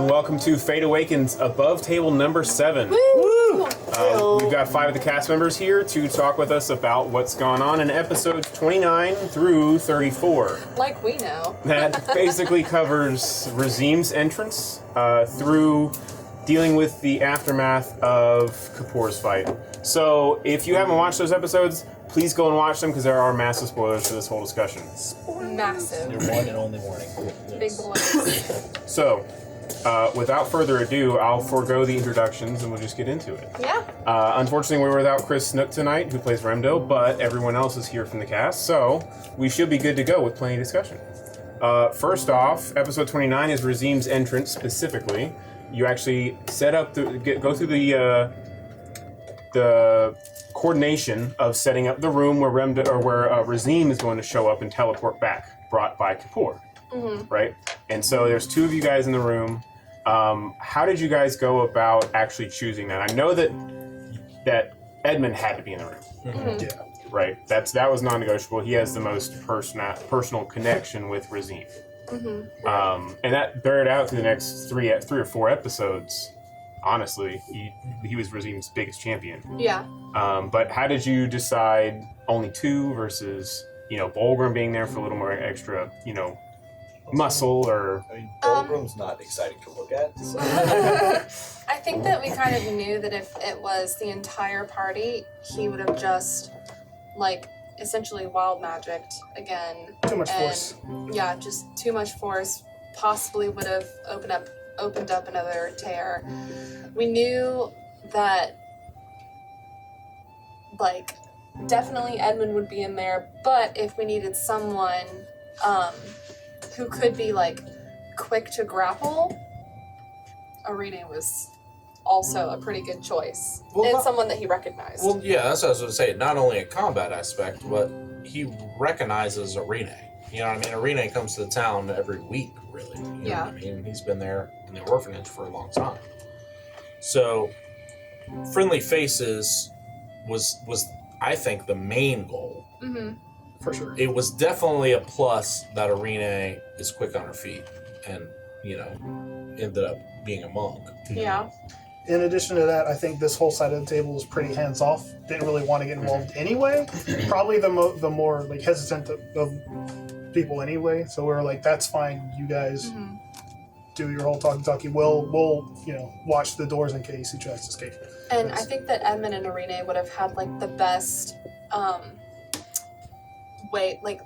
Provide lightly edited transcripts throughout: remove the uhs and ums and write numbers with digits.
and welcome to Fate Awakens above table number 7. Woo! We've got 5 of the cast members here to talk with us about what's gone on in episodes 29 through 34. Like we know. That basically covers Razim's entrance through dealing with the aftermath of Kapoor's fight. So if you haven't watched those episodes, please go and watch them because there are massive spoilers for this whole discussion. Massive. Your one and only warning. Big boys. So, without further ado, I'll forego the introductions and we'll just get into it. Yeah. Unfortunately, we're without Chris Snook tonight, who plays Remdil, but everyone else is here from the cast, so we should be good to go with plenty of discussion. First off, episode 29 is Razim's entrance specifically. You actually set up go through the coordination of setting up the room where Razim is going to show up and teleport back, brought by Kapoor. Mm-hmm. Right? And so there's 2 of you guys in the room. How did you guys go about actually choosing that? I know that Edmund had to be in the room. Mm-hmm. Yeah. Right? That was non-negotiable. He has the most personal connection with Razim. Mm-hmm. And that bared out through the next 3 or 4 episodes. Honestly, he was Razim's biggest champion. Yeah. But how did you decide only 2 versus, Bolgram being there for a little more extra, muscle or... I mean, Bolgram's not exciting to look at. So. I think that we kind of knew that if it was the entire party, he would have just, essentially wild magicked again. Too much force. Yeah, just too much force. Possibly would have opened up another tear. We knew that, definitely Edmund would be in there, but if we needed someone who could be, quick to grapple, Arine was also a pretty good choice. And someone that he recognized. Well, yeah, that's what I was going to say. Not only a combat aspect, but he recognizes Arine. You know what I mean? Arine comes to the town every week, really. You know what I mean? He's been there in the orphanage for a long time. So, friendly faces was I think, the main goal. Mm-hmm. For sure. It was definitely a plus that Arine is quick on her feet and, ended up being a monk. Yeah. In addition to that, I think this whole side of the table was pretty hands-off. Didn't really want to get involved anyway. Probably the more hesitant of people anyway. So we were like, that's fine. You guys do your whole talkie-talkie. We'll watch the doors in case he tries to escape. And I think that Edmund and Arine would have had the best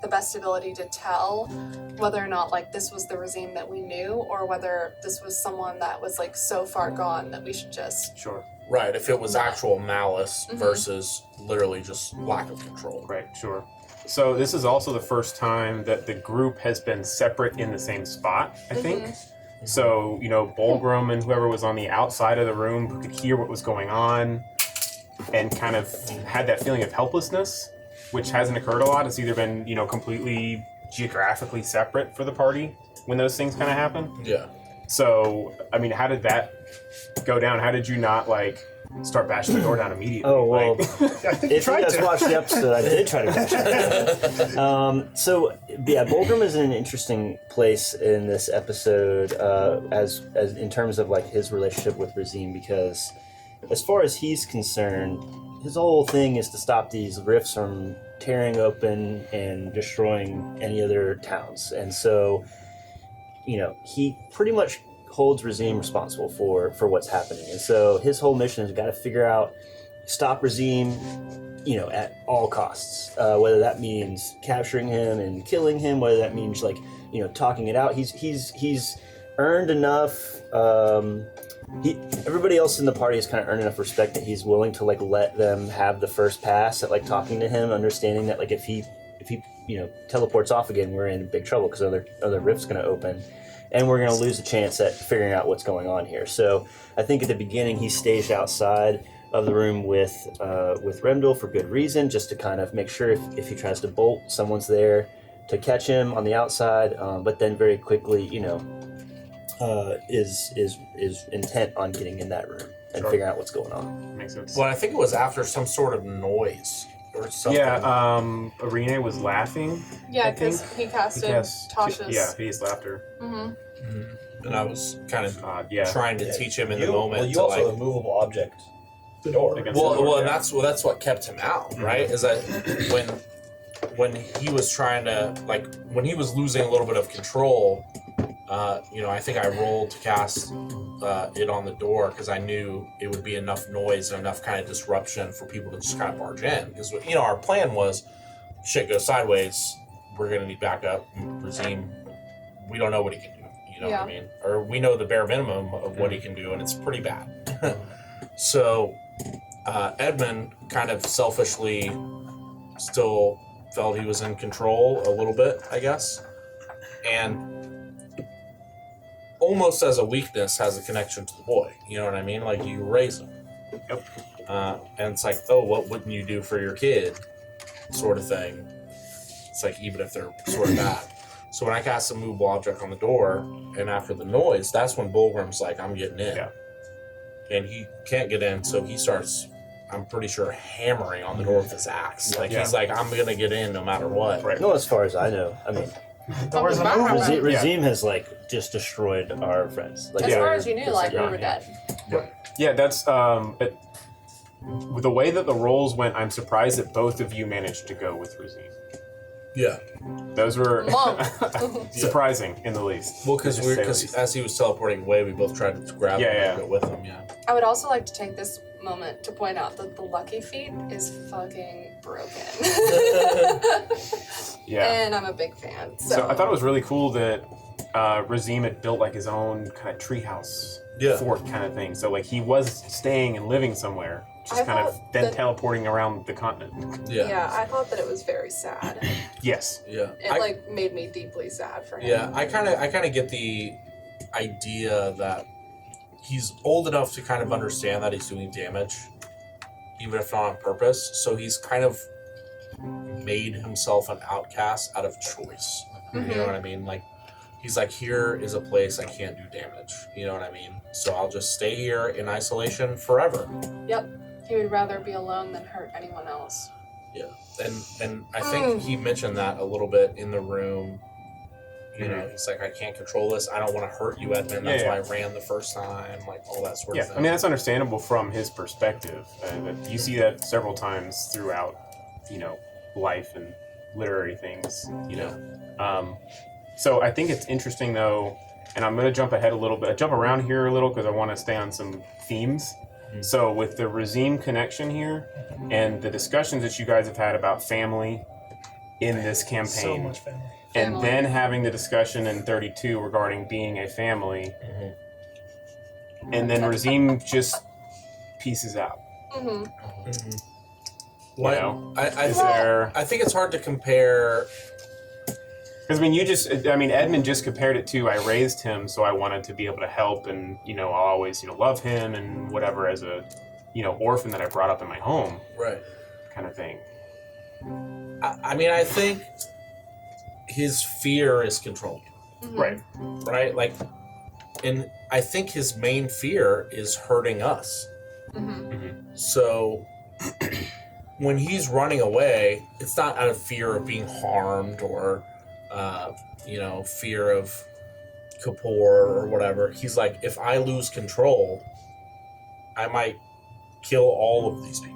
the best ability to tell whether or not this was the Razim that we knew or whether this was someone that was so far gone that we should just... Sure. Right, if it was actual malice versus literally just lack of control. Right, sure. So this is also the first time that the group has been separate in the same spot, I think. So, Bolgram and whoever was on the outside of the room could hear what was going on and kind of had that feeling of helplessness, which hasn't occurred a lot. It's either been, completely geographically separate for the party when those things kind of happen. Yeah. So, I mean, how did that go down? How did you not, start bashing the door down immediately? Oh, well, I think if you guys watched the episode, I did try to bash it. Bolgram is in an interesting place in this episode as in terms of, his relationship with Razim, because as far as he's concerned, his whole thing is to stop these rifts from tearing open and destroying any other towns. And so, he pretty much holds Razim responsible for what's happening. And so his whole mission is got to figure out, stop Razim, at all costs. Whether that means capturing him and killing him, whether that means talking it out. He's earned enough. Everybody else in the party has kind of earned enough respect that he's willing to let them have the first pass at talking to him, understanding that if he teleports off again, we're in big trouble because other rift's going to open, and we're going to lose a chance at figuring out what's going on here. So I think at the beginning he staged outside of the room with Remdil for good reason, just to kind of make sure if he tries to bolt, someone's there to catch him on the outside. But then very quickly, is intent on getting in that room and figuring out what's going on. Makes sense. Well, I think it was after some sort of noise or something. Yeah, Arine was laughing. Yeah, because he casted Tasha's... Yeah, hideous laughter. and I was kind of yeah. trying to teach him in the moment. Well, you to also like, have a movable object. The door. Against the door, well, yeah. that's what kept him out, right? Is that when he was trying to when he was losing a little bit of control, I think I rolled to cast it on the door because I knew it would be enough noise and enough kind of disruption for people to just kind of barge in. Because our plan was, shit goes sideways, we're gonna need backup. Regime, we don't know what he can do. You know what I mean? Or we know the bare minimum of what he can do, and it's pretty bad. So Edmund kind of selfishly still felt he was in control a little bit, I guess, and almost as a weakness has a connection to the boy. You know what I mean? Like, you raise him. Yep. And it's like, oh, what wouldn't you do for your kid? Sort of thing. It's like, even if they're sort of bad. So when I cast a movable object on the door, and after the noise, that's when Bolgram's like, I'm getting in. Yeah. And he can't get in, so he starts, I'm pretty sure, hammering on the door with his axe. Like, he's like, I'm gonna get in no matter what. Right. No, as far as I know. I mean, Doors are movable. Regime has just destroyed our friends. As far as you knew, we were dead. Yeah, that's with the way that the rolls went, I'm surprised that both of you managed to go with Regime. Yeah. Those were Mom. surprising in the least. Well, because as he was teleporting away, we both tried to grab him and go with him. Yeah. I would also like to take this moment to point out that the lucky feat is fucking broken. Yeah. And I'm a big fan. So I thought it was really cool that Razim had built like his own kind of treehouse fort kind of thing. So like he was staying and living somewhere, just kind of then teleporting around the continent. Yeah, I thought that it was very sad. Yes. Yeah. It made me deeply sad for him. Yeah, I kind of get the idea that he's old enough to kind of understand that he's doing damage, even if not on purpose. So he's kind of made himself an outcast out of choice. Mm-hmm. You know what I mean? Like, he's like, here is a place I can't do damage. You know what I mean? So I'll just stay here in isolation forever. Yep. He would rather be alone than hurt anyone else. Yeah. And I think he mentioned that a little bit in the room. You know, he's like, I can't control this. I don't want to hurt you, Edmund. That's why I ran the first time. Like, all that sort of thing. I mean, that's understandable from his perspective. You see that several times throughout, life and literary things, So I think it's interesting, though, and I'm going to jump ahead a little bit. I jump around here a little because I want to stay on some themes. Mm-hmm. So with the Regime connection here and the discussions that you guys have had about family in this campaign. So much family. And then having the discussion in 32 regarding being a family. Mm-hmm. And then Regime just pieces out. Mm-hmm. Mm-hmm. I think it's hard to compare. Because Edmund just compared it to, I raised him, so I wanted to be able to help, and I'll always love him and whatever as a orphan that I brought up in my home, right? Kind of thing. I think his fear is controlling him, Mm-hmm. right? Like, and I think his main fear is hurting us. Mm-hmm. Mm-hmm. So when he's running away, it's not out of fear of being harmed or fear of Kapoor or whatever. He's like, if I lose control, I might kill all of these people.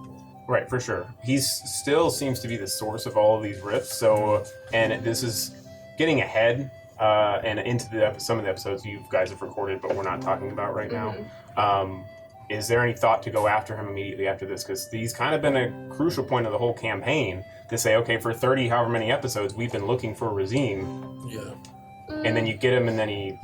Right, for sure. He still seems to be the source of all of these rifts. So, and this is getting ahead and into some of the episodes you guys have recorded, but we're not talking about right now. Is there any thought to go after him immediately after this? Because he's kind of been a crucial point of the whole campaign to say, okay, for 30 however many episodes, we've been looking for Razim. Yeah. And then you get him, and then he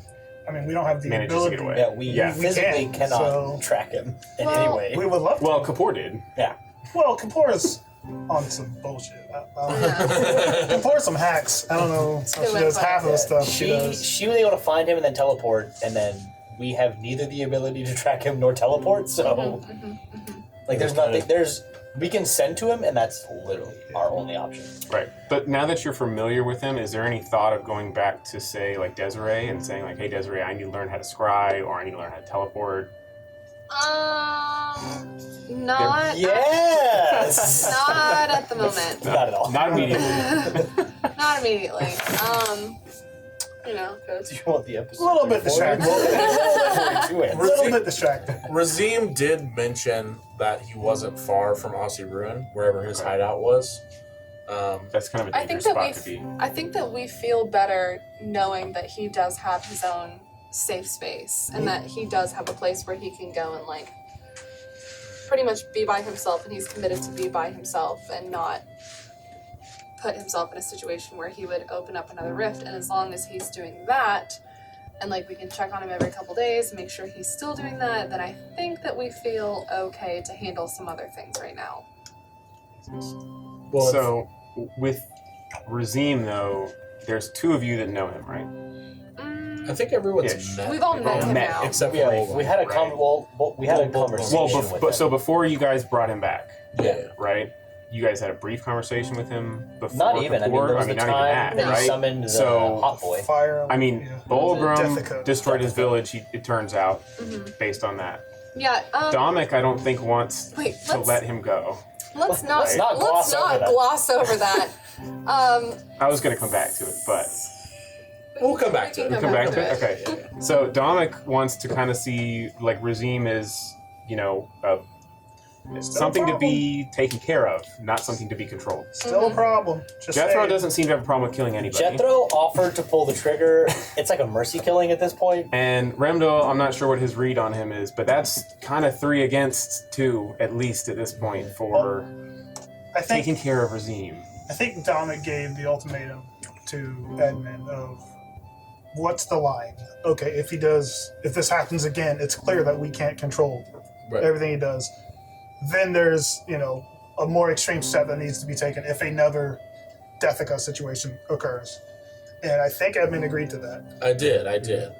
we don't have the manages ability. to get away. We physically cannot track him in any way. We would love to. Well, Kapoor did. Yeah. Well, Kapoor's on some bullshit. Kapoor's some hacks. I don't know. So she does half of the stuff she does. She was able to find him and then teleport, and then we have neither the ability to track him nor teleport, so there's nothing. We can send to him, and that's literally our only option. Right. But now that you're familiar with him, is there any thought of going back to, say, like Desiree and saying, like, hey, Desiree, I need to learn how to scry, or I need to learn how to teleport? Not. Yes! Not at the moment. Not at all. Not immediately. Not immediately. You know, Do because you want the episode? A little bit before? distracted. A A little bit distracted. Razim did mention that he wasn't far from Aussie Ruin, wherever his hideout was. That's kind of a I think dangerous that spot to be. I think that we feel better knowing that he does have his own safe space and that he does have a place where he can go and like pretty much be by himself, and he's committed to be by himself and not put himself in a situation where he would open up another rift. And as long as he's doing that, and like we can check on him every couple days and make sure he's still doing that, then I think that we feel okay to handle some other things right now. Well, So, with Razim, though, there's two of you that know him, right? I think everyone's Ish. met. We've all met him met, now. except for Yeah, Bolgram. we had a we had a Well, conversation with him. So before you guys brought him back, Yeah. right? You guys had a brief conversation with him before. Not even. I mean, there was the not time even that that, he right? summoned the So, hot boy. Fire. I mean, yeah. Bolgram Deathicode. destroyed his Deathicode. village. It turns out, Mhm. based on that. Yeah. Domik, I don't think wants Wait. to let him go. Let's not Let's not gloss over that. gloss over that. I was going to come back to it, but We'll come back to it. we'll come back to it. Okay. Yeah. So Domik wants to kind of see like Razim as, you know, something to be taken care of, not something to be controlled. Still a problem. Just Jethro saying. doesn't seem to have a problem with killing anybody. Jethro offered to pull the trigger. It's like a mercy killing at this point. And Remdil, I'm not sure what his read on him is, but that's kind of 3 against 2, at least at this point, for I think taking care of Razim. I think Domik gave the ultimatum to Edmund of what's the line? Okay, if this happens again, it's clear that we can't control Right. everything he does. Then there's, a more extreme step that needs to be taken if another Deathicode situation occurs. And I think Edmund agreed to that. I did.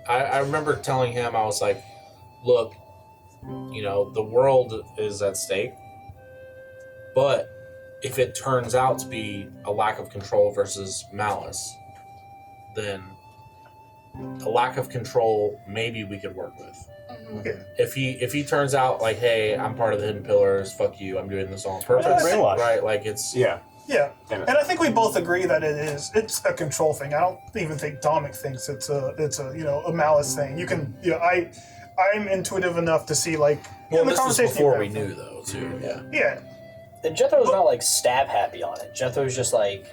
I remember telling him, I was like, look, the world is at stake, but if it turns out to be a lack of control versus malice, then a lack of control maybe we could work with. Mhm. If he turns out like, hey, I'm part of the Hidden Pillars, fuck you, I'm doing this on purpose, Brainwash. right? Like it's Yeah. Yeah. Damn it. And I think we both agree that it's a control thing. I don't even think Domik thinks it's a malice thing. You can I'm intuitive enough to see like well, the this was conversation before you we have. knew though too. Yeah. Yeah. And Jethro's not like stab happy on it. Jethro's just like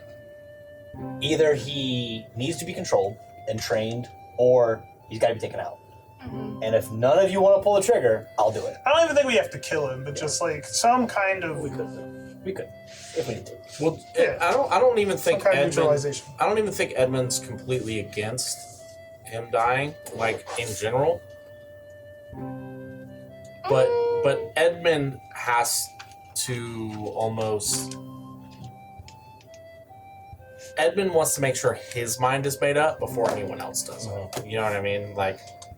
either he needs to be controlled and trained, or he's got to be taken out. Mhm. And if none of you want to pull the trigger, I'll do it. I don't even think we have to kill him, but just like some kind of We could, if we need to. Well, Yeah. I don't even some think kind of Edmund. neutralization. I don't even think Edmund's completely against him dying, like in general. But Edmund has to almost. Edmund wants to make sure his mind is made up before anyone else does it. You know what I mean?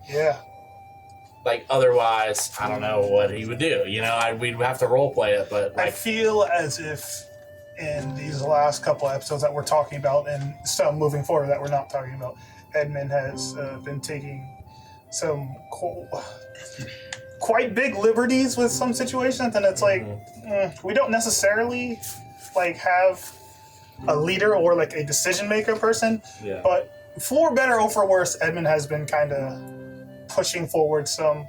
Yeah. Like otherwise, I don't know what he would do. We'd have to role play it, but I like, feel as if in these last couple episodes that we're talking about and some moving forward that we're not talking about, Edmund has been taking some quite big liberties with some situations, and it's like we don't necessarily like have a leader or like a decision maker person, yeah. but for better or for worse, Edmund has been kind of pushing forward some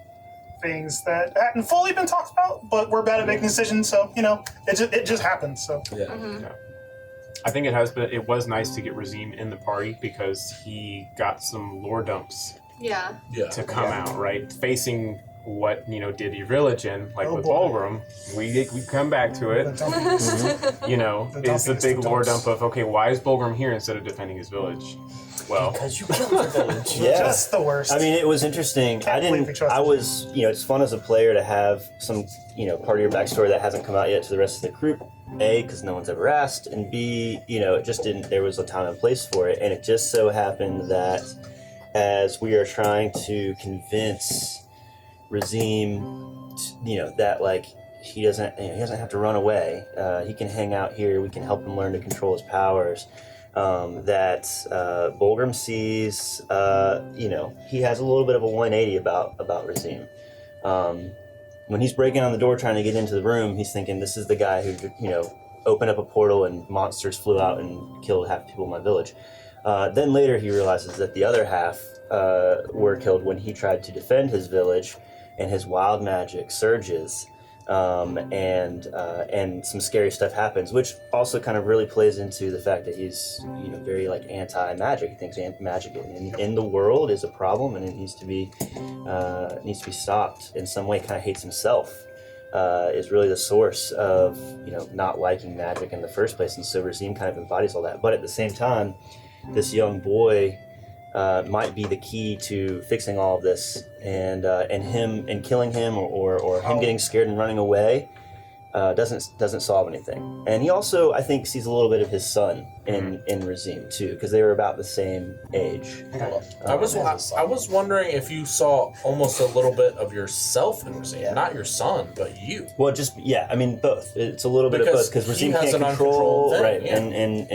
things that hadn't fully been talked about, but we're bad at making decisions, so it just happens. So Mhm. I think it was nice to get Razim in the party because he got some lore dumps Yeah. Yeah. to come out, right? Facing what, did your village in, like Oh, with boy. Bolgram, we come back to the it, dumping- The is the dumping is big the lore dumps. dump of, okay, why is Bolgram here instead of defending his village? Well, Because you killed the village. Yeah. just the worst. I mean, it was interesting. Can't believe we trusted I him. was, it's fun as a player to have some, part of your backstory that hasn't come out yet to the rest of the group. A, because no one's ever asked, and B, it just didn't, there was a time and place for it. And it just so happened that as we are trying to convince Razim, that like, he doesn't have to run away. He can hang out here. We can help him learn to control his powers. That Bolgram sees, he has a little bit of a 180 about Razim. When he's breaking on the door trying to get into the room, he's thinking, this is the guy who, opened up a portal and monsters flew out and killed half the people in my village. Then later he realizes that the other half were killed when he tried to defend his village, and his wild magic surges, and some scary stuff happens, which also kind of really plays into the fact that he's very like anti-magic. He thinks magic in the world is a problem, and it needs to be stopped in some way. Kind of hates himself. Is really the source of not liking magic in the first place, and so Razim kind of embodies all that. But at the same time, this young boy might be the key to fixing all of this, and killing him or him getting scared and running away doesn't solve anything. And he also, I think, sees a little bit of his son in Razim too, because they were about the same age. I was wondering if you saw almost a little bit of yourself in Razim, not your son, but you. Well, I mean both. It's a little bit of both, because Razim has can't an control, uncontrolled thing, right? yeah.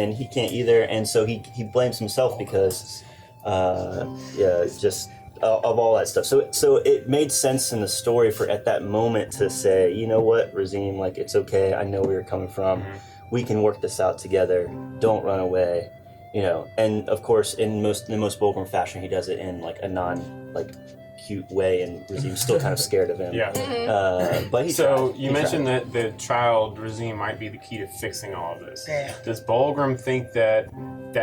And he can't either, and so he blames himself because just of all that stuff. So it made sense in the story for at that moment to say, you know what, Razim, like, it's okay. I know where you're coming from. We can work this out together. Don't run away. And of course, in most Bolgram fashion, he does it in like a cute way, and Razim's still kind of scared of him. Yeah. But he So tried. you mentioned that the child Razim might be the key to fixing all of this. Yeah. Does Bolgram think that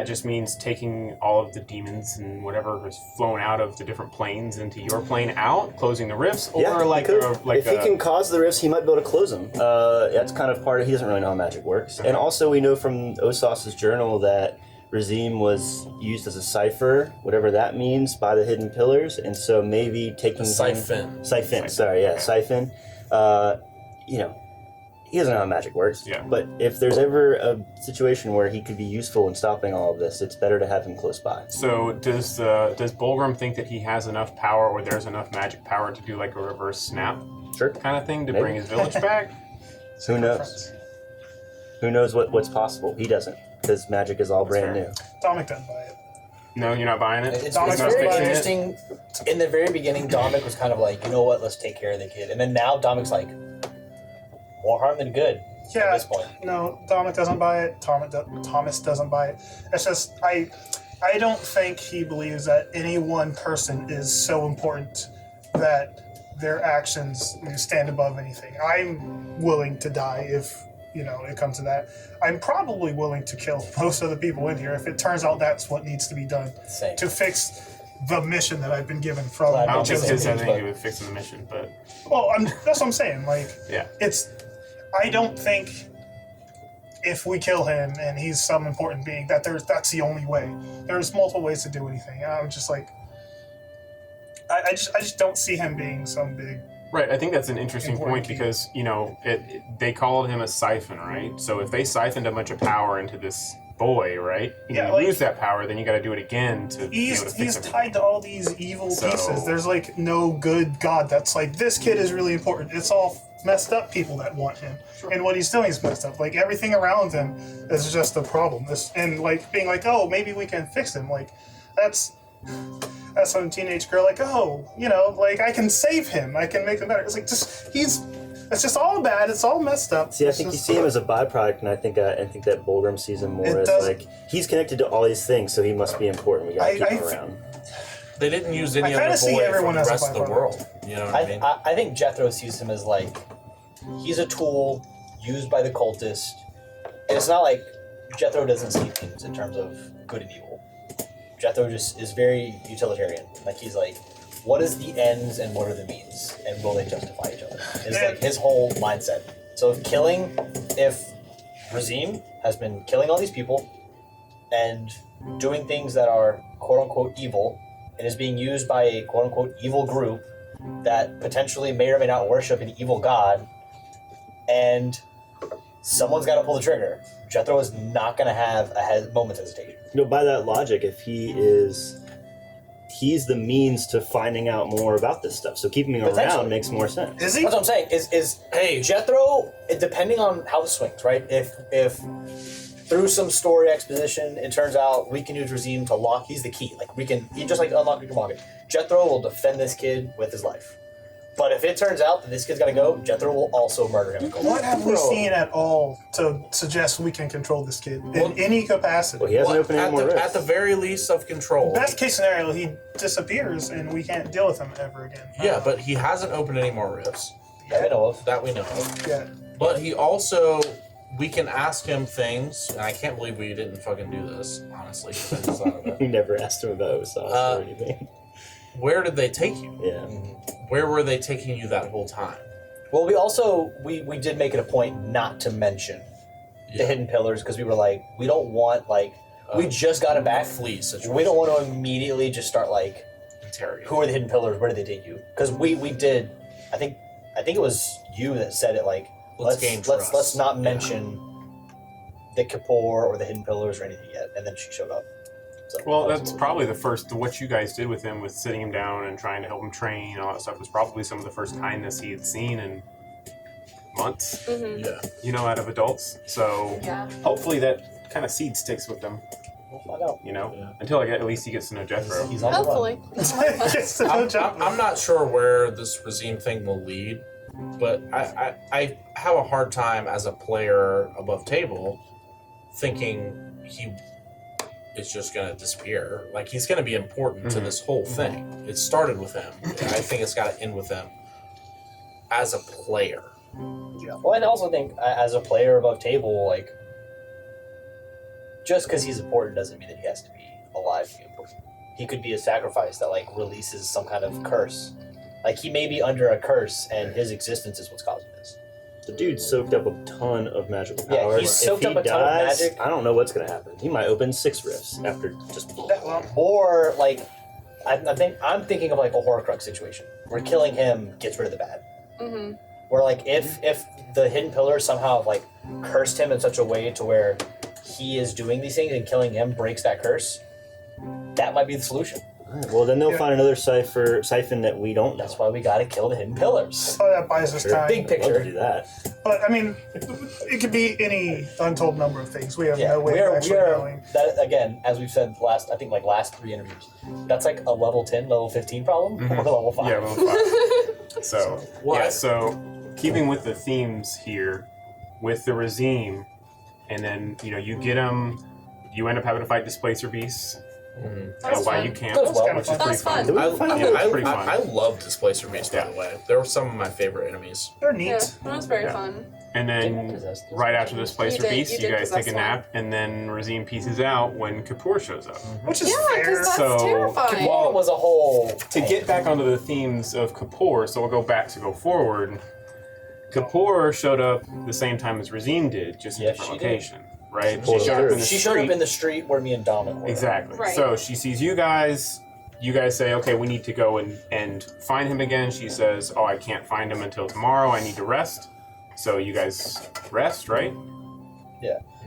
just means taking all of the demons and whatever has flown out of the different planes into your plane out, closing the rifts, or if he can cause the rifts, he might be able to close them. That's kind of part of. He doesn't really know how magic works, and also we know from Osas's journal that Razim was used as a cipher, whatever that means, by the Hidden Pillars, and so maybe taking Siphon. Siphon. He doesn't know how magic works. Yeah. But if there's ever a situation where he could be useful in stopping all of this, it's better to have him close by. So does Bolgram think that he has enough power, or there's enough magic power to do like a reverse snap Sure. kind of thing to Maybe. bring his village back? Who knows? Who knows what's possible? He doesn't, because magic is all brand fair. new. Domik doesn't buy it. No, you're not buying it? It's He's not very fixing it? interesting. In the very beginning, Domik was kind of like, you know what, let's take care of the kid. And then now Domik's like, more harm than good at Yeah, this point. no, Domik doesn't buy it. Thomas doesn't buy it. It's just I don't think he believes that any one person is so important that their actions stand above anything. I'm willing to die if it comes to that. I'm probably willing to kill most of the people in here if it turns out that's what needs to be done Same. to fix the mission that I've been given from. Well, I don't think Just his has but- anything to do with fixing the mission, but Well, that's what I'm saying. Like, yeah. I don't think if we kill him and he's some important being that's the only way. There's multiple ways to do anything. I'm just like, I just don't see him being some big. Right, I think that's an interesting Important point key. because, they called him a siphon, right? So if they siphoned a bunch of power into this boy, right? And Yeah, you like- lose that power, then you gotta do it again to be able to fix He's everything. tied to all these evil So- pieces. There's like no good god that's like, this kid is really important. It's all messed up people that want him. And what he's doing is messed up. Like, everything around him is just a problem. And like being like, oh, maybe we can fix him. Like, that's some teenage girl like, oh, like, I can save him. I can make him better. It's like, it's just all bad. It's all messed up. See, I It's think you just- see him as a byproduct, and I think that Bolgram sees him more It as does- like he's connected to all these things, so he must be important. We gotta keep him around. They didn't use any I kinda other see boy everyone from the as a rest of the byproduct. world. You know what I mean? I think Jethro sees him as like, he's a tool used by the cultist. And it's not like Jethro doesn't see things in terms of good and evil. Jethro just is very utilitarian. Like, he's like, what is the ends and what are the means? And will they justify each other? It's like his whole mindset. So if Razim has been killing all these people and doing things that are quote unquote evil and is being used by a quote unquote evil group that potentially may or may not worship an evil god, and someone's got to pull the trigger. Jethro is not going to have a moment's hesitation. By that logic, if he's the means to finding out more about this stuff, so keeping him Potentially. around makes more sense. Is he? That's what I'm saying. Is Hey. Jethro, depending on how it swings, right? If through some story exposition it turns out we can use Razim to lock, he's the key. Like, he just like unlock, we can lock it. Jethro will defend this kid with his life. But if it turns out that this kid's gotta go, Jethro will also murder him. What have we seen at all to suggest we can control this kid in any capacity? Well, he hasn't opened any more rifts. At the very least of control. Best case scenario, he disappears and we can't deal with him ever again. Yeah, but he hasn't opened any more rifts. That we know of. That we know of. Yeah. But he also, we can ask him things, and I can't believe we didn't fucking do this, honestly. 'Cause I just thought of it. We never asked him about Osaka or anything. Where did they take you? Yeah. Where were they taking you that whole time? Well, we also we did make it a point not to mention the hidden pillars because we were like, we don't want we just got it back. Flee situation. We don't want to immediately just start interrogate. who are the hidden pillars? Where did they take you? Because we did. I think it was you that said it. Let's not mention the Kippur or the hidden pillars or anything yet. And then she showed up. So Well, that's probably the first. What you guys did with him, with sitting him down and trying to help him train and all that stuff, was probably some of the first kindness he had seen in months. Mm-hmm. Yeah. Out of adults. So Yeah. hopefully that kind of seed sticks with them. we'll find out. Yeah. Until at least he gets to know Jethro. He's on the run. Hopefully. Yes, to know Jethro. I'm not sure where this regime thing will lead, but I have a hard time as a player above table thinking he is just going to disappear. Like, he's going to be important to this whole thing. It started with him. I think it's got to end with him as a player. Well, and I also think as a player above table, just because he's important doesn't mean that he has to be alive to be important. He could be a sacrifice that releases some kind of curse. He may be under a curse, and his existence is what's causing this. The dude soaked up a ton of magical Yeah, power. he's soaked if he up a ton of dies, magic. I don't know what's gonna happen. He might open 6 rifts after just. Or I'm thinking of a Horcrux situation where killing him gets rid of the bad. Mm-hmm. Where if the hidden pillars somehow cursed him in such a way to where he is doing these things and killing him breaks that curse, that might be the solution. Alright, well, then they'll find another siphon that we don't know. That's why we gotta kill the hidden pillars. So that buys us time. Big I'd love to picture. do that. But I mean, it could be any untold number of things. We have no way we of are actually knowing. that again, as we've said last 3 interviews. That's a level 10, level 15 problem, or level 5. Yeah, level 5. So, Well, so keeping with the themes here, with the regime, and then, you get them, you end up having to fight Displacer Beasts. That's Why fun. you can't, That was which is That pretty was fun. Did we I, find I, out? it's pretty fun. I love Displacer Beasts, by the way. They were some of my favorite enemies. They're neat. Yeah, that was very Yeah. fun. And Didn't then, possess this. right after Displacer You Beasts, did you guys take a possess nap, and then regime pieces out when Kippur shows up. Which is Yeah, fair. because that's So, terrifying. Well, it was a whole To get back onto the themes of Kippur, so we'll go back to go forward. Kippur showed up the same time as Regime did, just a Yes, different she did. location, right? She Showed up in the She showed up in the street where me and Domik were. Exactly. Right. So she sees you guys. You guys say, okay, we need to go and find him again. She says, oh, I can't find him until tomorrow. I need to rest. So you guys rest, right?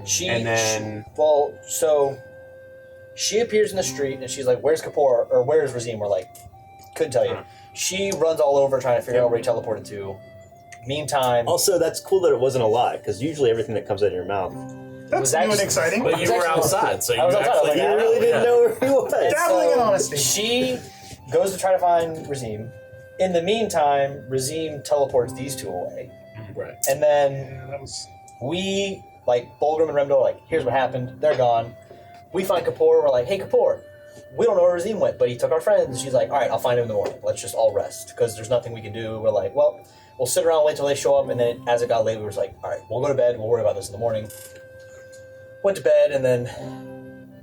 She And then so she appears in the street and she's like, "Where's Kippur? Or where's Razim?" We're like, "Couldn't tell you." Uh-huh. She runs all over trying to figure out where he teleported to. Meantime, Also, that's cool that it wasn't a lie, because usually everything that comes out of your mouth, That's was new and actually- exciting. But you were outside, so you I was outside, I was actually like, you really didn't know where he was. and Dabbling in honesty. She goes to try to find Razim. In the meantime, Razim teleports these two away, Right. and then Yeah, that was. we Bolgram and Remdil are like, "Here's what happened. They're gone." We find Kippur. We're like, "Hey, Kippur, we don't know where Razim went, but he took our friends." She's like, "All right, I'll find him in the morning. Let's just all rest because there's nothing we can do." We're like, "Well, we'll sit around and wait till they show up." And then as it got late, we were like, "All right, we'll go to bed. We'll worry about this in the morning." Went to bed, and then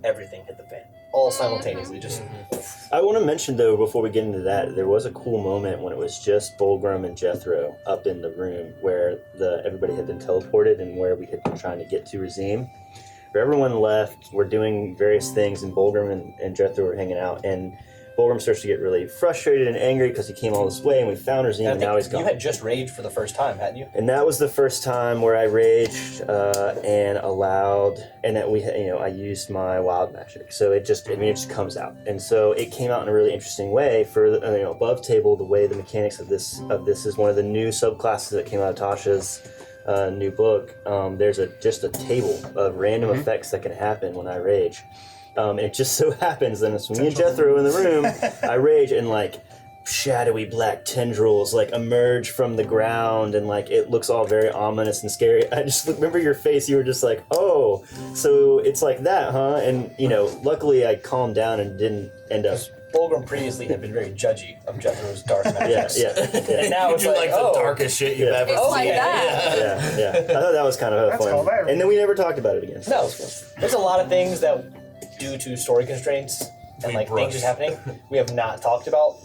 everything hit the fan all simultaneously. Just I want to mention, though, before we get into that, there was a cool moment when it was just Bolgram and Jethro up in the room where everybody had been teleported and where we had been trying to get to Razim. Where everyone left, we're doing various things, and Bolgram and Jethro were hanging out, and Bolgram starts to get really frustrated and angry because he came all this way and we found Razim, and now he's gone. You had just raged for the first time, hadn't you? And that was the first time where I raged and allowed, and that I used my wild magic. So it just comes out, and so it came out in a really interesting way. For above table, the way the mechanics of this is one of the new subclasses that came out of Tasha's new book. There's just a table of random effects that can happen when I rage. It just so happens that it's me and Jethro in the room. I rage and shadowy black tendrils like emerge from the ground, and like it looks all very ominous and scary. I just remember your face. You were just like, "Oh, so it's like that, huh?" And luckily I calmed down and didn't end up. Bolgram previously had been very judgy of Jethro's dark magic. Yeah. And now it's you like oh, the darkest shit you've ever It's seen. like that. Yeah. I thought that was kind of That's fun. called irony. And then we never talked about it again. so No, that was fun. there's a lot of things that, due to story constraints and We like brush. things just happening, we have not talked about.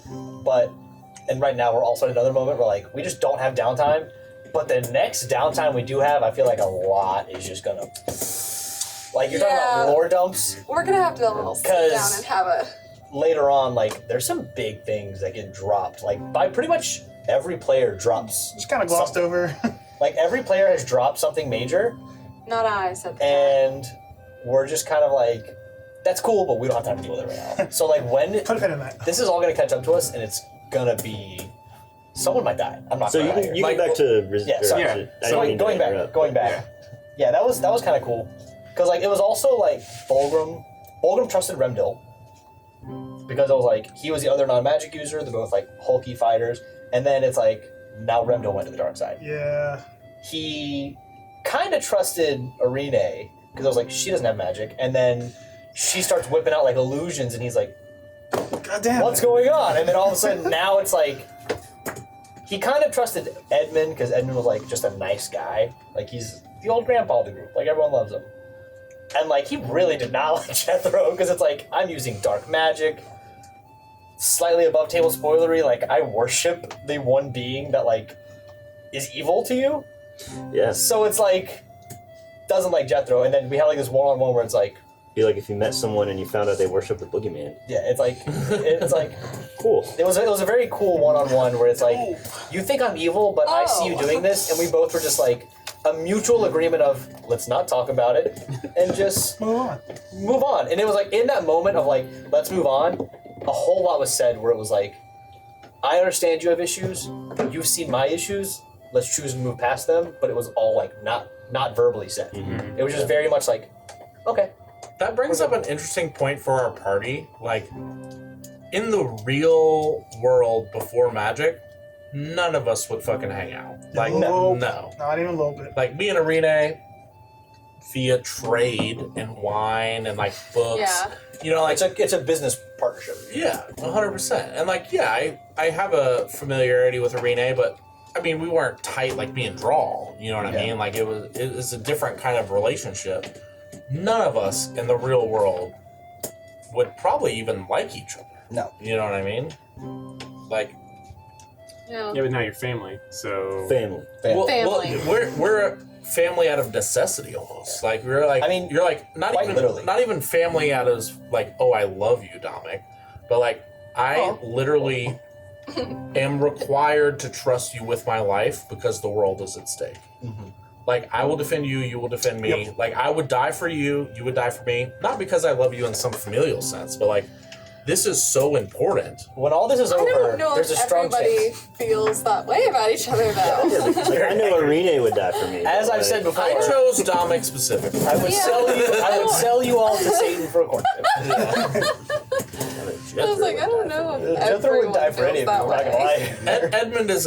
And right now we're also at another moment where like we just don't have downtime. But the next downtime we do have, I feel like a lot is just gonna like you're talking Yeah. about lore dumps. We're gonna have to sit 'Cause- down and have a. Later on, like there's some big things that get dropped. Like by pretty much every player drops. Just kind of glossed over. Like every player has dropped something major, Not I said that. and we're just kind of like, that's cool, but we don't have time to deal with it right now. So like when Put a pin in that. this is all gonna catch up to us, and it's gonna be someone might die. I'm not So gonna you lie can here. go back to Yeah, sorry. Yeah. I didn't So mean to going back, interrupt. going back. Yeah, that was kind of cool, because like it was also like Bolgram trusted Remdil, because it was like he was the other non-magic user. They're both like hulky fighters, and then it's like now Remdil went to the dark side. Yeah. He kind of trusted Arine because I was like, she doesn't have magic, and then she starts whipping out like illusions, and he's like, God damn. what's going on? And then all of a sudden now it's like he kind of trusted Edmund because Edmund was like just a nice guy, like he's the old grandpa of the group, like everyone loves him, and like he really did not like Jethro because it's like I'm using dark magic. Slightly above table spoilery, like I worship the one being that like is evil to you. Yes. So it's like doesn't like Jethro, and then we have like this one-on-one where it's like, Be like if you met someone and you found out they worship the boogeyman. yeah, it's like Cool. it was a very cool one-on-one where it's like, you think I'm evil, but I see you doing this, and we both were just like a mutual agreement of let's not talk about it and just Move on. move on. And it was like in that moment of like let's move on, a whole lot was said where it was like, I understand you have issues, you've seen my issues, let's choose and move past them, but it was all like not verbally said. It was just very much like, okay. That brings up an interesting point for our party. Like, in the real world before magic, none of us would fucking hang out. Like, Nope. no. Not even a little bit. Like, me and Arine, via trade and wine and, like, books. Yeah. You know, like, It's a business partnership. yeah, 100%. And, like, yeah, I have a familiarity with Arine, but, I mean, we weren't tight like me and Drawl. You know what I Yeah. mean? Like, it was a different kind of relationship. None of us in the real world would probably even like each other. No. You know what I mean? Like, Yeah. Yeah, but now you're family, so Family. Family. we're a family out of necessity almost. Like we're like, I mean, you're like not quite even literally. not even family out of like, oh, I love you, Domik, but like I Oh. literally am required to trust you with my life because the world is at stake. Like, I will defend you, you will defend me. Yep. Like, I would die for you, you would die for me. Not because I love you in some familial sense, but like, this is so important. When all this is I over, don't know there's if a strong everybody chance. feels that way about each other, though. Like I know Arine would die for me. As but, I've like, said before, I chose Domik specifically. I would Yeah. sell you all to Satan for a courtship. I was like, I don't know if Jethro everyone would die for feels any of them, that I'm not gonna way. lie. Edmund is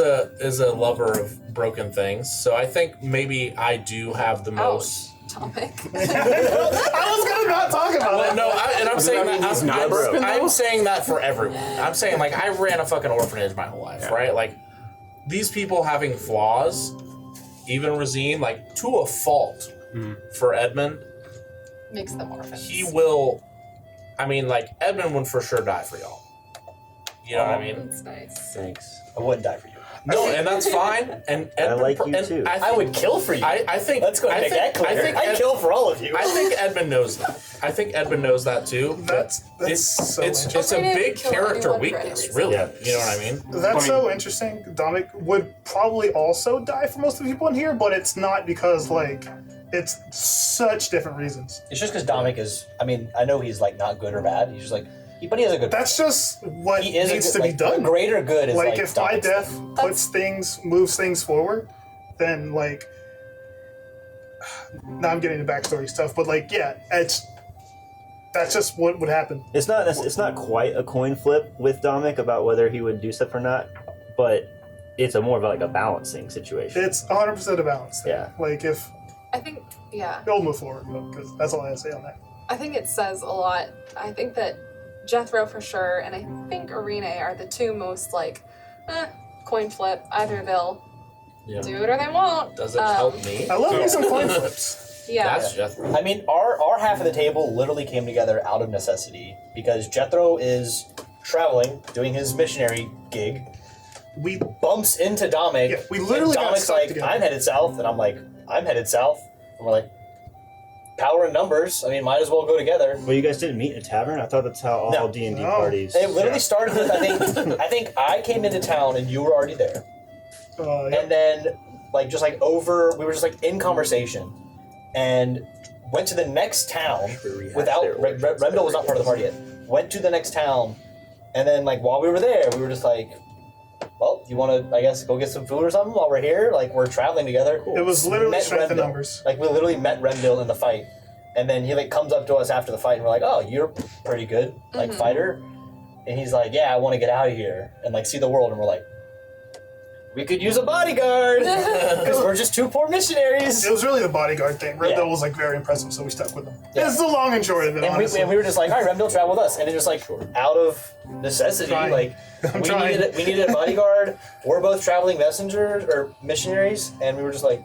a lover of broken things, so I think maybe I do have the most. Topic. I was gonna not talk about Well, it. no, and I'm Does saying that mean that he's not broken, I'm though? saying that for everyone. I'm saying like I ran a fucking orphanage my whole life, Yeah. right? Like these people having flaws, even Razine, like to a fault for Edmund, Makes them orphans. he will. I mean, like Edmund would for sure die for y'all. You know what I mean? That's nice. Thanks. I wouldn't die for you. No, and that's fine. And Edmund, like you and too. I would kill for you. I think. Let's go and I make think, that clear. I think I'd kill for all of you. I think Edmund knows that. I think Edmund knows that too. But That's it's so it's interesting. a Arine big would kill character anyone for any weakness, reason. really. Yeah. You know what I mean? That's so interesting. Domik would probably also die for most of the people in here, but it's not because like it's such different reasons. It's just because Domik is. I mean, I know he's like not good or bad. He's just like, but he has a good. That's just what he is needs a good, to be like, done. The greater good is Like like if my Domik's death thing. moves things forward, then like now I'm getting into backstory stuff, but like yeah, That's just what would happen. It's not quite a coin flip with Domik about whether he would do stuff or not, but it's a more of like a balancing situation. It's 100% a balance thing. Yeah. Like if I think, yeah. it'll move forward, because that's all I have to say on that. I think it says a lot. I think that Jethro for sure, and I think Arine are the two most like, coin flip. Either they'll do it or they won't. Does it help me? I love me some coin flips. Yeah. That's Jethro. I mean, our half of the table literally came together out of necessity because Jethro is traveling, doing his missionary gig. We Bumps into Domik. Yeah, we literally and got Domik's stuck like, together. I'm headed south, and I'm like, I'm headed south. And we're like, power in numbers. I mean, might as well go together. Well, you guys didn't meet in a tavern? I thought that's how all No. D&D No. parties... It literally started with, I think I came into town and you were already there. yeah. And then, like, just like over, we were just like in conversation and went to the next town without, Remdil was not part of the party yet. Went to the next town, and then, like, while we were there, we were just like, well, you want to, I guess, go get some food or something while we're here? Like, we're traveling together. It was literally Met strength in Remdil. numbers. Like, we literally met Remdil in the fight. And then he, like, comes up to us after the fight, and we're like, oh, you're pretty good, like, fighter. And he's like, yeah, I want to get out of here and, like, see the world. And we're like, we could use a bodyguard because we're just two poor missionaries. It was really the bodyguard thing. Remdil Yeah. was like very impressive, so we stuck with him. Yeah. It's the long and short of it, And honestly. we were just like, all right, Remdil, travel with us. And it just like, out of necessity, Trying. like, I'm we trying. needed a bodyguard. We're both traveling messengers or missionaries, and we were just like,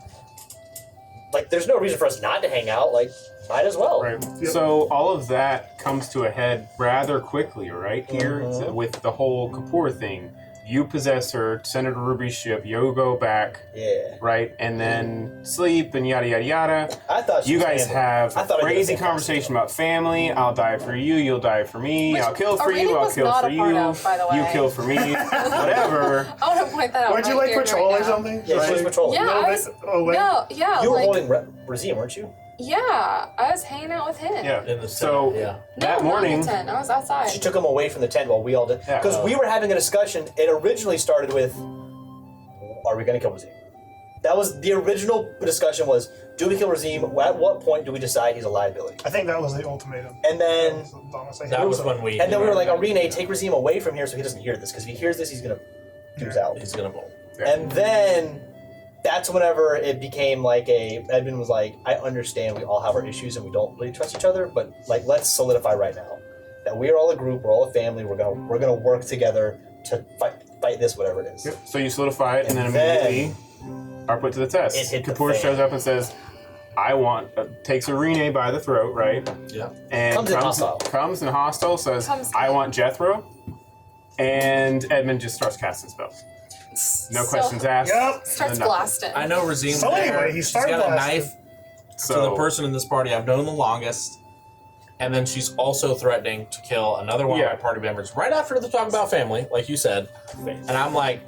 there's no reason for us not to hang out. Like, might as well. Right. Yep. So all of that comes to a head rather quickly, right? Here with the whole Kapoor thing. You possess her, send her to Ruby's ship, you go back, Yeah. right? And then sleep and yada yada yada. I thought You was guys family. have I thought I did crazy the same conversation about family. I'll die for you, you'll die for me, Which I'll kill for Arine you, I'll was kill not for a part you, of, by the you way. kill for me, whatever. I want to point that out. Weren't you right like here and patrolling right now. something? Yeah, she was patrolling. Yeah, A little I bit was- away. No, yeah, You were like, holding Razim, weren't you? yeah, I was hanging out with him. Yeah. In the So yeah. that No, morning, not in the tent. I was outside. She took him away from the tent while we all did. Yeah. Because we were having a discussion. It originally started with, are we going to kill Razim? That was the original discussion was, do we kill Razim? At what point do we decide he's a liability? I think that was the ultimatum. And then That was when we. we were like, Arine, take Razim away from here so he doesn't hear this. Because if he hears this, he's going to lose out. He's gonna bolt. And then that's whenever it became like Edmund was like, I understand we all have our issues and we don't really trust each other, but like let's solidify right now that we are all a group, we're all a family, we're gonna work together to fight this, whatever it is. Yep. So you solidify it, and then And then immediately are put to the test. it hit the Kapoor fan. shows up and says, "I want." Takes Arine by the throat, right? Yeah. And Comes in hostile. Comes in hostile. Says, Comes "I in. want Jethro," and Edmund just starts casting spells. No So- questions asked. Yep. Starts nothing. blasting. I know Razim's So there. anyway, he She's started got a blasting. knife So to the person in this party I've known the longest. And then she's also threatening to kill another one Yeah. of my party members right after the talk about family, like you said. And I'm like,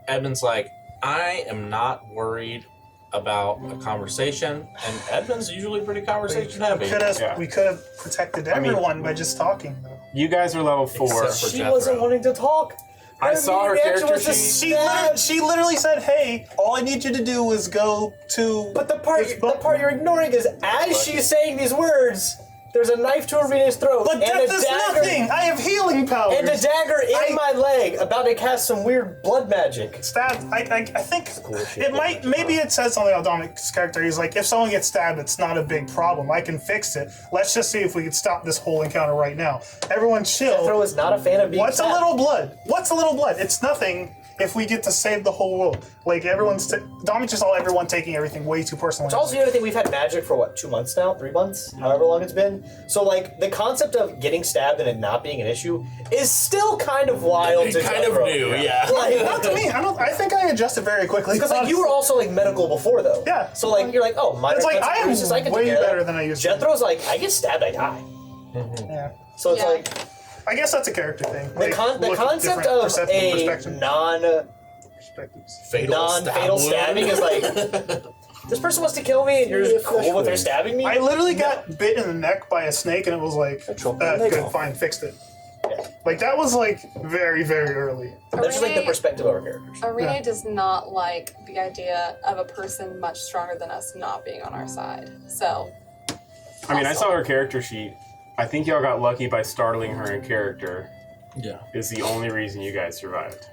Edmund's like, I am not worried about a conversation. And Edmund's usually pretty conversation heavy. Yeah. We could have protected I mean- everyone by just talking, though. you guys are level 4. Except for She Jethro. wasn't wanting to talk. I saw her immediate reaction character was to sheet. stab. She literally said, "Hey, all I need you to do is go to." But the part But you're ignoring is as she's saying these words, there's a knife to Arine's throat and death a is dagger nothing. I have healing powers. and a dagger in my leg, about to cast some weird blood magic. Stabbed. I think cool shit. it might. Maybe it says something about Domik's character. He's like, if someone gets stabbed, it's not a big problem. I can fix it. Let's just see if we can stop this whole encounter right now. Everyone chill. Jethro is not a fan of being What's a stabbed. little blood? What's a little blood? It's nothing if we get to save the whole world. Like Domik just saw everyone taking everything way too personally. It's also the other thing, we've had magic for what, 2 months now? 3 months? However long it's been. So like the concept of getting stabbed and it not being an issue is still kind of wild to kind of Jethro. new, yeah. Like, Not to me. I think I adjusted very quickly. because like you were also like medical before though. Yeah. So like you're like, oh, minor It's like cuts and I bruises, am can way take care of that. better than I used to. Jethro's like, I get stabbed, I die. Yeah. So it's Yeah. like I guess that's a character thing. the Like, concept look at of different perspectives. Perspectives. non-fatal stabbing is like, this person wants to kill me and you're Yeah, cool flesh with their wound. stabbing me? I literally got bit in the neck by a snake, and it was like, chop my leg good, off. fine, fixed it. Yeah. Like that was like very, very early. That's just like the Arine- perspective of our characters. Arine Yeah. does not like the idea of a person much stronger than us not being on our side. So, I mean, I saw her character sheet, I think y'all got lucky by startling her in character. Yeah. Is the only reason you guys survived.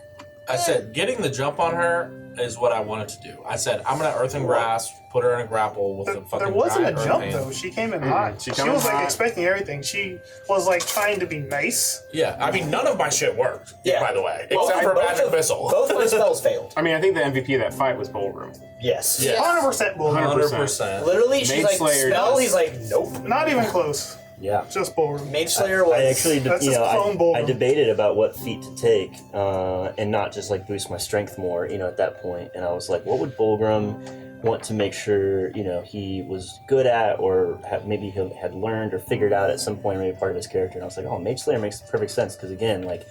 I said getting the jump on her is what I wanted to do. I said I'm gonna earth and grass, put her in a grapple with the fucking. There wasn't a giant jump earth though. hand. She came in hot. She She come was in like hot. expecting everything. She was like trying to be nice. Yeah, I mean none of my shit worked. Yeah. By the way, Both- except for both magic of- missile. Both my spells failed. I mean, I think the MVP of that fight was Bolgram. Yes. Yeah. 100% bull. 100%. Literally, she's Maid like, Slayer spell? does. He's like, nope. Not even close. Yeah. Just Bolgram. Mage Slayer was... I actually, That's you his know, clone Bolgram. I debated about what feat to take, and not just like boost my strength more, you know, at that point. And I was like, what would Bolgram want to make sure, you know, he was good at, or maybe he had learned or figured out at some point, maybe part of his character. And I was like, oh, Mage Slayer makes perfect sense because again, like,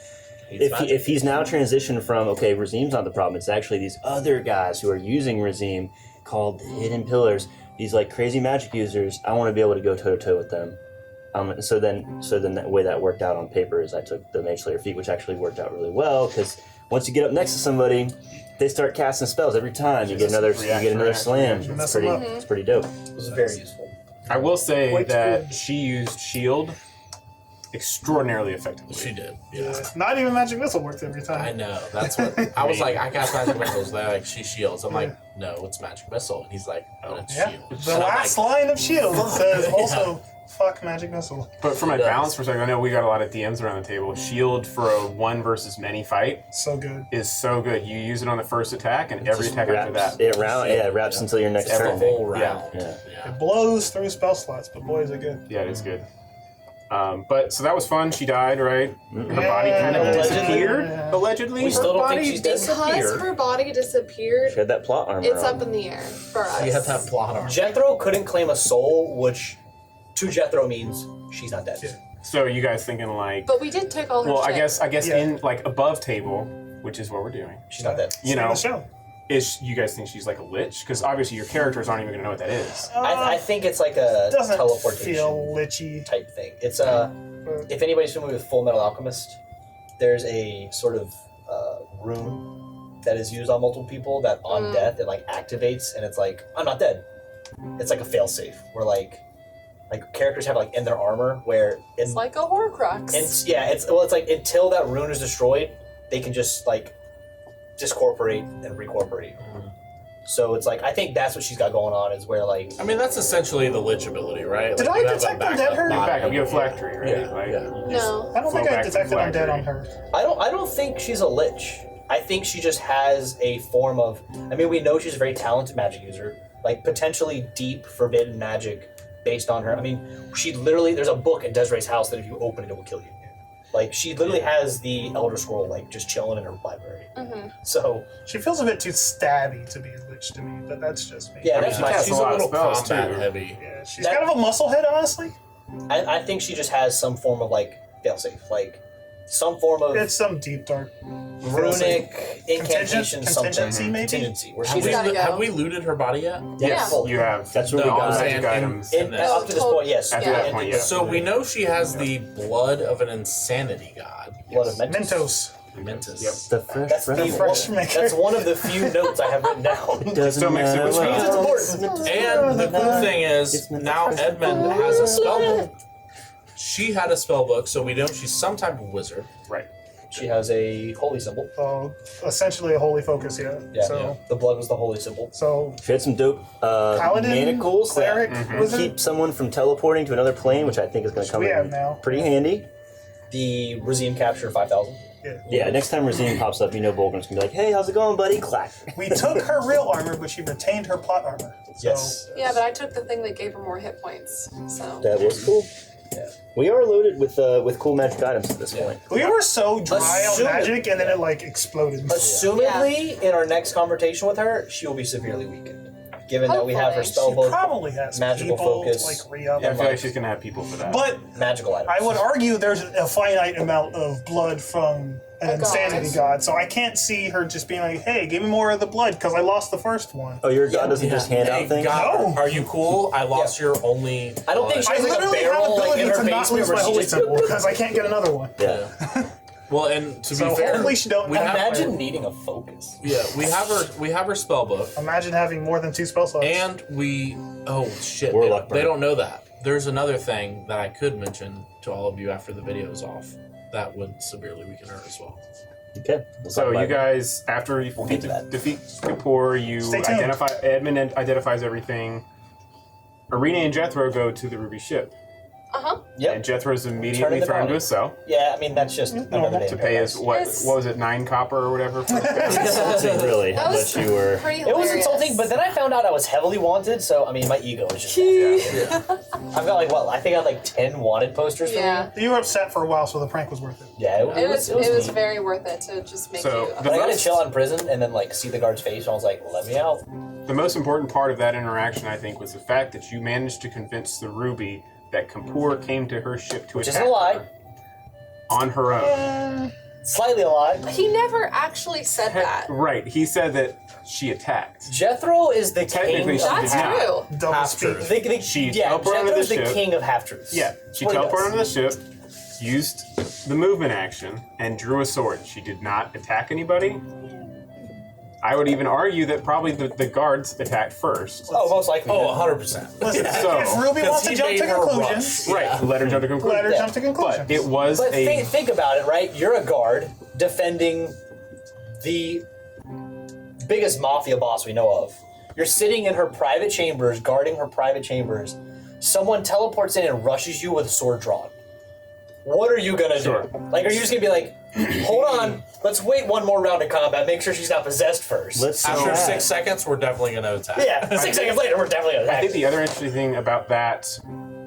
if he's now transitioned from okay, Razim's not the problem, it's actually these other guys who are using Razim called the Hidden Pillars. These like crazy magic users. I want to be able to go toe to toe with them. So then that way that worked out on paper is I took the Mage Slayer feat, which actually worked out really well because once you get up next to somebody, they start casting spells every time. You get another slam. Reaction. It's pretty dope. It was very useful. I will say Quite that good. she used shield extraordinarily effectively. She did. Yeah. Not even magic missile worked every time. I know. That's what I was like. I cast magic missiles. They're like, she shields. I'm like, no, it's magic missile. And he's like, oh, it's Yeah. shield. The And I'm last like, line of shield says also fuck magic missile. But from a She does. balance perspective, I know we got a lot of DMs around the table. Shield for a one versus many fight So good. is so good. You use it on the first attack, and every Just attack after Wraps, that. it wraps until your next it's the turn. whole round. Yeah. It blows through spell slots, but boy is it good. Yeah, it is good. But so that was fun. She died, right? Her Mhm. body kind of Allegedly. disappeared. Yeah. Allegedly, We still her don't think body she's dead. Because disappeared. her body disappeared, She had that plot armor it's on. up in the air for us. You have that plot armor. Jethro couldn't claim a soul, which to Jethro means she's not dead. Yeah. So you guys thinking like? But we did take all her Well, shit. I guess Yeah. in like above table, which is what we're doing. She's not dead. You Save know, the show. is you guys think she's like a lich? Because obviously your characters aren't even gonna know what that is. I think it's like a doesn't teleportation feel lichy. type thing. It's if anybody's familiar with Full Metal Alchemist, there's a sort of rune that is used on multiple people that on death it like activates and it's like I'm not dead. It's like a failsafe where like characters have like in their armor where It's like a Horcrux. it's like until that rune is destroyed, they can just like discorporate and recorporate. So it's like I think that's what she's got going on is where like I mean, that's essentially the lich ability, right? Did Like, I you have a detect backup undead her? body. Backup, you have phylactery, right? Yeah, Like, yeah. you just No. I don't think flow I back detected from undead phylactery. on her. I don't think she's a lich. I think she just has a form of I mean we know she's a very talented magic user, like potentially deep forbidden magic based on her. I mean, she literally there's a book in Desiree's house that if you open it, it will kill you. Like she literally has the Elder Scroll like just chilling in her library. Mhm. So She feels a bit too stabby to be a lich to me, but that's just me. yeah, I mean, that's she my casts She's a a lot of little spells, combat too. heavy. Yeah, she's That- kind of a musclehead, honestly. I think she just has some form of like failsafe, like some form of It's some deep dark runic incantation, something contingency, maybe? contingency where Have she's we, gotta go. have we looted her body yet? Yes, full. you have. That's where No, we I'm got saying magic items. In, this. up to this point, yes. After that point, yeah. So we know she has the blood of an insanity god. Blood of Mentos. Mentos. Mentis. Yep. the fresh That's breath the of fresh life. maker. That's one of the few notes I have written down. Doesn't Still makes it matter which what means it's else. important. And the cool thing is, It's meant now to- Edmund has a spell book. She had a spell book, so we know she's some type of wizard. Right. She has a holy symbol. Essentially a holy focus, yeah. Yeah, So, the blood was the holy symbol. so She had some dope paladin, manacles cleric, that wizard. keep someone from teleporting to another plane, which I think is going to come We have in now. pretty handy. The Razim capture 5,000. Yeah, next time Razine pops up, you know Bolgram's going to be like, hey, how's it going, buddy? Clack. We took her real armor, but she retained her plot armor. So Yes. Yeah, but I took the thing that gave her more hit points. So That was cool. Yeah. We are loaded with cool magic items at this point. we were so dry on Assuming- magic, and then it like exploded. Assumedly, in our next conversation with her, she will be severely weakened. Given that we have her Hopefully. spell She book, probably has magical people, focus. like re-up. Yeah, I feel like- like she's gonna have people for that. But magical items. I would argue there's a finite amount of blood from an A insanity god, so I can't see her just being like, "Hey, give me more of the blood because I lost the first one." Oh, your god Yeah. doesn't just hand Hey, out things? God, No. are you cool? I lost your only. I don't think she I has like a literally have barrel like ability in her to not basement lose where my she holy just symbol because I can't get another one. Yeah. Well, and to So be fair, hopefully she don't we have, imagine needing a focus. yeah, we have her spell book, Imagine having more than 2 spell slots. and we oh shit, Warlock they burn. don't know that. there's another thing that I could mention to all of you after the video's off that would severely weaken her as well. Okay. So you guys, after you get to that. defeat Kapoor, you Stay tuned. identify. Edmund identifies everything. Arine and Jethro go to the Ruby ship, Yep. and Jethro's immediately the thrown into bounty. a cell Yeah, I mean that's just another day to in pay his paradise. what was it, 9 copper or whatever? For Insulting, really. That How was much you were. pretty It was hilarious. insulting, but then I found out I was heavily wanted, so I mean my ego is just. I've got like what? I think I had like 10 wanted posters for Yeah. me. You were upset for a while, so the prank was worth it. Yeah, It was neat. very worth it to just make So, you. the But I got to most- chill in prison and then like see the guard's face, and I was like, "Let me out." The most important part of that interaction, I think, was the fact that you managed to convince the Ruby that Kapoor came to her ship to Which attack isn't a lie. her on her own. Slightly a lie. He never actually said that. Right, he said that she attacked. Jethro is the Technically, king. she Of, did That's not. true. Double Half speak. truth. She yeah, teleported onto Jethro's the the ship. king of half truths. Yeah, she That's what he teleported onto the does. ship, used the movement action, and drew a sword. She did not attack anybody. I would even argue that probably the guards attacked first. Oh, most likely. Oh, 100%. Listen, So- if Ruby wants to he jump made to her conclusions, rush. Right, let her jump to conclusion. let her Yeah. jump to conclusions. But it was But a think about it, right? You're a guard defending the biggest mafia boss we know of. You're sitting in her private chambers, guarding her private chambers. Someone teleports in and rushes you with a sword drawn. What are you gonna Sure. do? Like, are you just gonna be like, hold on, let's wait one more round of combat, make sure she's not possessed first? Let's see After that. 6 seconds, we're definitely going to attack. Yeah, 6 seconds later, we're definitely gonna I attack. think the other interesting thing about that,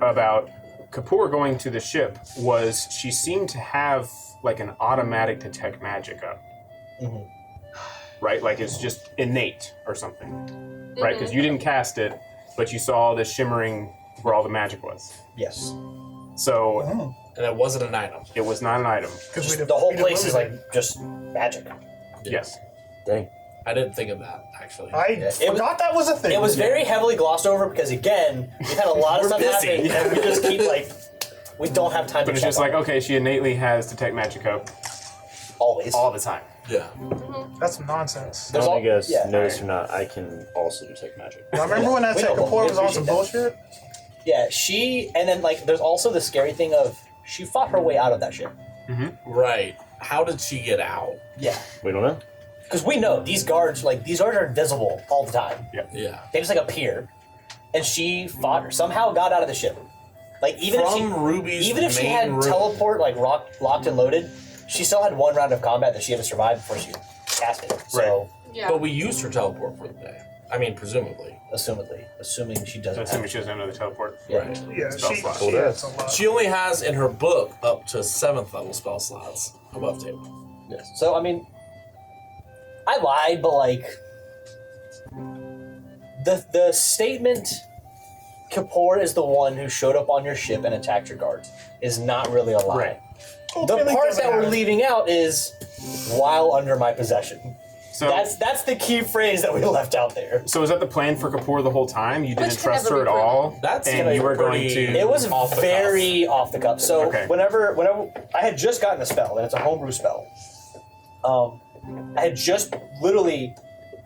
about Kapoor going to the ship, was she seemed to have like an automatic detect magic up. Mhm. Right? Like it's just innate or something. Right? Because you didn't cast it, but you saw the shimmering where all the magic was. Yes. So Oh, And it wasn't an item. it was not an item. 'cause Just we the whole we place is delivered like just magic. Yes. Dang. I didn't think of that, actually. it. I Yeah, it forgot that was a thing. It was very heavily glossed over because again, we've had a lot of We're stuff busy. happen, and we just keep like, we don't have time But to it's check just on like, it. okay, she innately has detect magic up Always. all the time. Yeah. That's nonsense. There's I don't all- think guys yeah. knows or not, I can also detect magic. I remember when I We said know, Kapoor we was on some appreciate bullshit. Yeah, and then like, there's also the scary thing of she fought her way out of that ship. Right. How did she get out? Yeah, We don't know. because we know these guards are invisible all the time. Yeah. They just like appear, and she fought her somehow, got out of the ship. Like even From Ruby's even if she main had room. teleport like locked and loaded, she still had one round of combat that she had to survive before she cast it. So Yeah. But we used her teleport for the day. I mean, presumably. assuming she doesn't. Assuming Have she doesn't have another teleport. Right. Yeah, Spell she slot. has a lot. She only has in her book up to 7th level spell slots above table. Yes. So I mean, I lied, but like the statement, Kapoor is the one who showed up on your ship and attacked your guards, is not really a lie. Right. The Ultimately, part doesn't that we're matter. leaving out is while under my possession. So That's the key phrase that we left out there. So was that the plan for Kapoor the whole time? You didn't Which can trust never her be at proven. all, That's and gonna you be were going pretty- to. It was Off the very off the cuff. So Okay. whenever I had just gotten a spell, and it's a homebrew spell. I had just literally,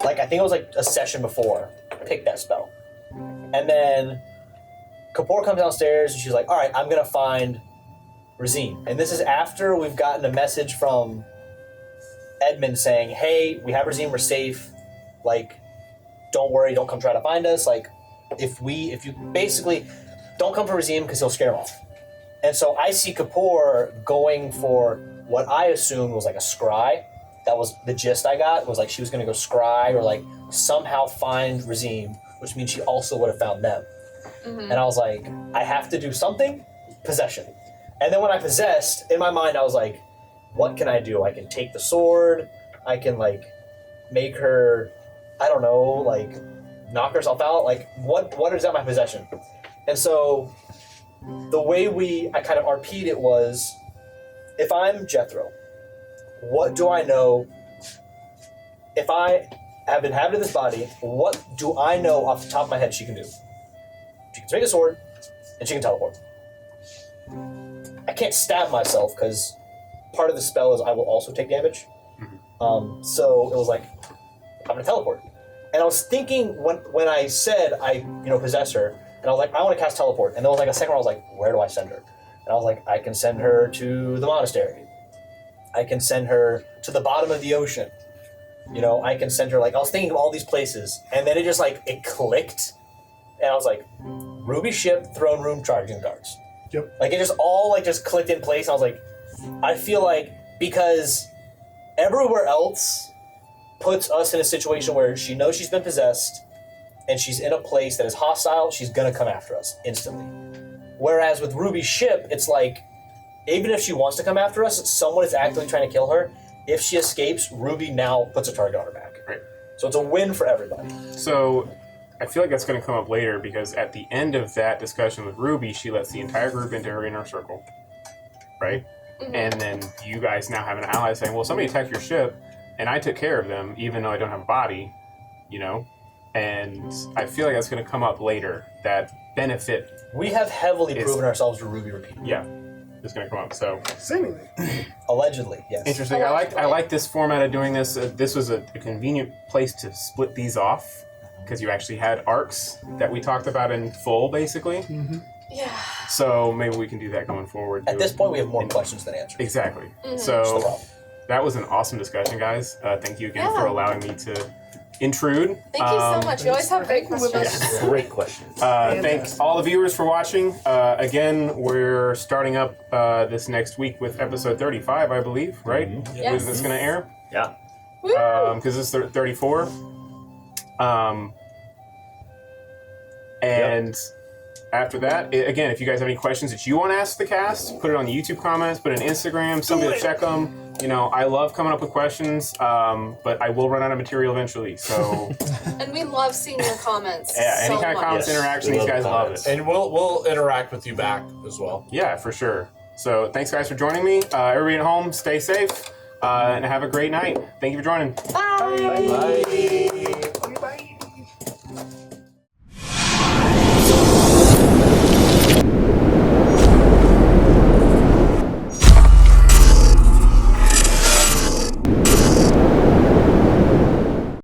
like I think it was like a session before, picked that spell, and then Kapoor comes downstairs and she's like, "All right, I'm gonna find Razine," and this is after we've gotten a message from Edmund saying, "Hey, we have Razine, we're safe. Like, don't worry, don't come try to find us. Like, if you basically don't come for Razine because he'll scare him off." And so I see Kapoor going for what I assumed was like a scry. That was the gist I got, was like she was gonna go scry or like somehow find Razine, which means she also would have found them. And I was like, I have to do something, possession. And then when I possessed, in my mind I was like, what can I do? I can take the sword, I can like make her, I don't know, like knock herself out. Like what is at my possession? And so the way I kind of RP'd it was, if I'm Jethro, what do I know? If I have inhabited this body, what do I know off the top of my head she can do? She can swing a sword, and she can teleport. I can't stab myself because part of the spell is I will also take damage. So it was like, I'm gonna teleport. And I was thinking when I said I possess her, And I was like, I want to cast teleport. And there was like a second where I was like, where do I send her? And I was like, I can send her to the monastery. I can send her to the bottom of the ocean. You know, I can send her, like, I was thinking of all these places. And then it just, like, it clicked. And I was like, Ruby ship, throne room, charging guards. Yep. Like, it just all, like, just clicked in place. And I was like, I feel like because everywhere else puts us in a situation where she knows she's been possessed and she's in a place that is hostile, she's gonna come after us instantly. Whereas with Ruby's ship, it's like, even if she wants to come after us, someone is actively trying to kill her. If she escapes, Ruby now puts a target on her back. Right. So it's a win for everybody. So I feel like that's going to come up later because at the end of that discussion with Ruby, she lets the entire group into her inner circle, right? Mhm. And then you guys now have an ally saying, well, somebody attacked your ship and I took care of them even though I don't have a body, you know? And I feel like that's going to come up later, that benefit. We have heavily It's- proven ourselves to Ruby repeatedly. Yeah, it's going to come up. So Seemingly. Allegedly, yes. interesting. I like this format of doing this. This was a convenient place to split these off because you actually had arcs that we talked about in full, basically. Mm-hmm. Yeah. So maybe we can do that going forward. At this point, we have more questions than answers. Exactly. Mhm. That's the So problem. that was an awesome discussion, guys. Thank you again Yeah. for allowing me to intrude. Thank you so much. You always have great questions. Yeah. Great questions. Thanks all the viewers for watching. Again, we're starting up this next week with episode 35, I believe, right? Yes. It's going to air. Yeah. Woo! Because this is 34. And after that, again, if you guys have any questions that you want to ask the cast, put it on the YouTube comments, put it on Instagram, somebody will check them. You know, I love coming up with questions, but I will run out of material eventually. So, And we love seeing your comments. yeah, any so kind of much. comments, Yes, interaction, we these love guys love comments. it. And we'll interact with you back as well. Yeah, for sure. So, thanks guys for joining me. Everybody at home, stay safe and have a great night. Thank you for joining. Bye. Bye.